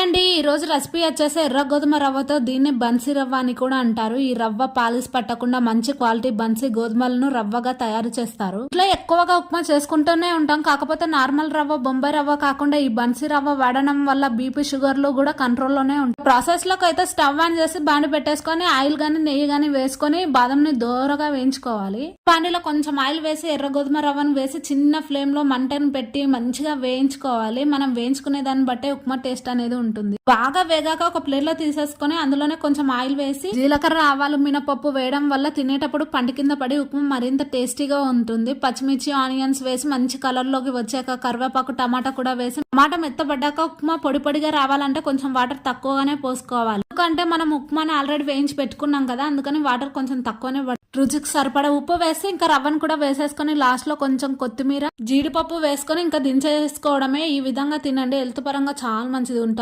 అండి ఈ రోజు రెసిపీ వచ్చేసి ఎర్ర గోధుమ రవ్వతో దీన్ని బన్సీ రవ్వ అని కూడా అంటారు. ఈ రవ్వ పాలిస్ పట్టకుండా మంచి క్వాలిటీ బన్సీ గోధుమలను రవ్వగా తయారు చేస్తారు. ఇట్లా ఎక్కువగా ఉప్మా చేసుకుంటూనే ఉంటాం. కాకపోతే నార్మల్ రవ్వ, బొంబాయి రవ్వ కాకుండా ఈ బన్సీ రవ్వ వాడడం వల్ల బీపీ, షుగర్లు కూడా కంట్రోల్లోనే ఉంటాయి. ప్రాసెస్ లోకి అయితే స్టవ్ ఆన్ చేసి బాండి పెట్టేసుకొని ఆయిల్ గానీ నెయ్యి గానీ వేసుకొని బాదంని దోరగా వేయించుకోవాలి. బాండిలో కొంచెం ఆయిల్ వేసి ఎర్ర గోధుమ రవ్వను వేసి చిన్న ఫ్లేమ్ లో మంటను పెట్టి మంచిగా వేయించుకోవాలి. మనం వేయించుకునే దాన్ని బట్టే ఉప్మా టేస్ట్ అనేది ఉంటుంది. బాగా వేగాక ఒక ప్లేట్ లో తీసేసుకొని అందులోనే కొంచెం ఆయిల్ వేసి జీలకర్ర, ఆవాలు, మినపప్పు వేయడం వల్ల తినేటప్పుడు పంటి కింద పడి ఉప్మా మరింత టేస్టీగా ఉంటుంది. పచ్చిమిర్చి, ఆనియన్స్ వేసి మంచి కలర్ లోకి వచ్చాక కరివేపాకు, టమాటా కూడా వేసి టమాటా మెత్తబడ్డాక ఉప్మా పొడి పొడిగా రావాలంటే కొంచెం వాటర్ తక్కువగానే పోసుకోవాలి. ఎందుకంటే మనం ఉప్మాని ఆల్రెడీ వేయించి పెట్టుకున్నాం కదా, అందుకని వాటర్ కొంచెం తక్కువనే. రుచికి సరిపడా ఉప్పు వేసి ఇంకా రవ్వను కూడా వేసేసుకొని లాస్ట్ లో కొంచెం కొత్తిమీర, జీడిపప్పు వేసుకొని ఇంకా దించేసుకోవడమే. ఈ విధంగా తినండి, హెల్త్ పరంగా చాలా మంచిది ఉంటారు.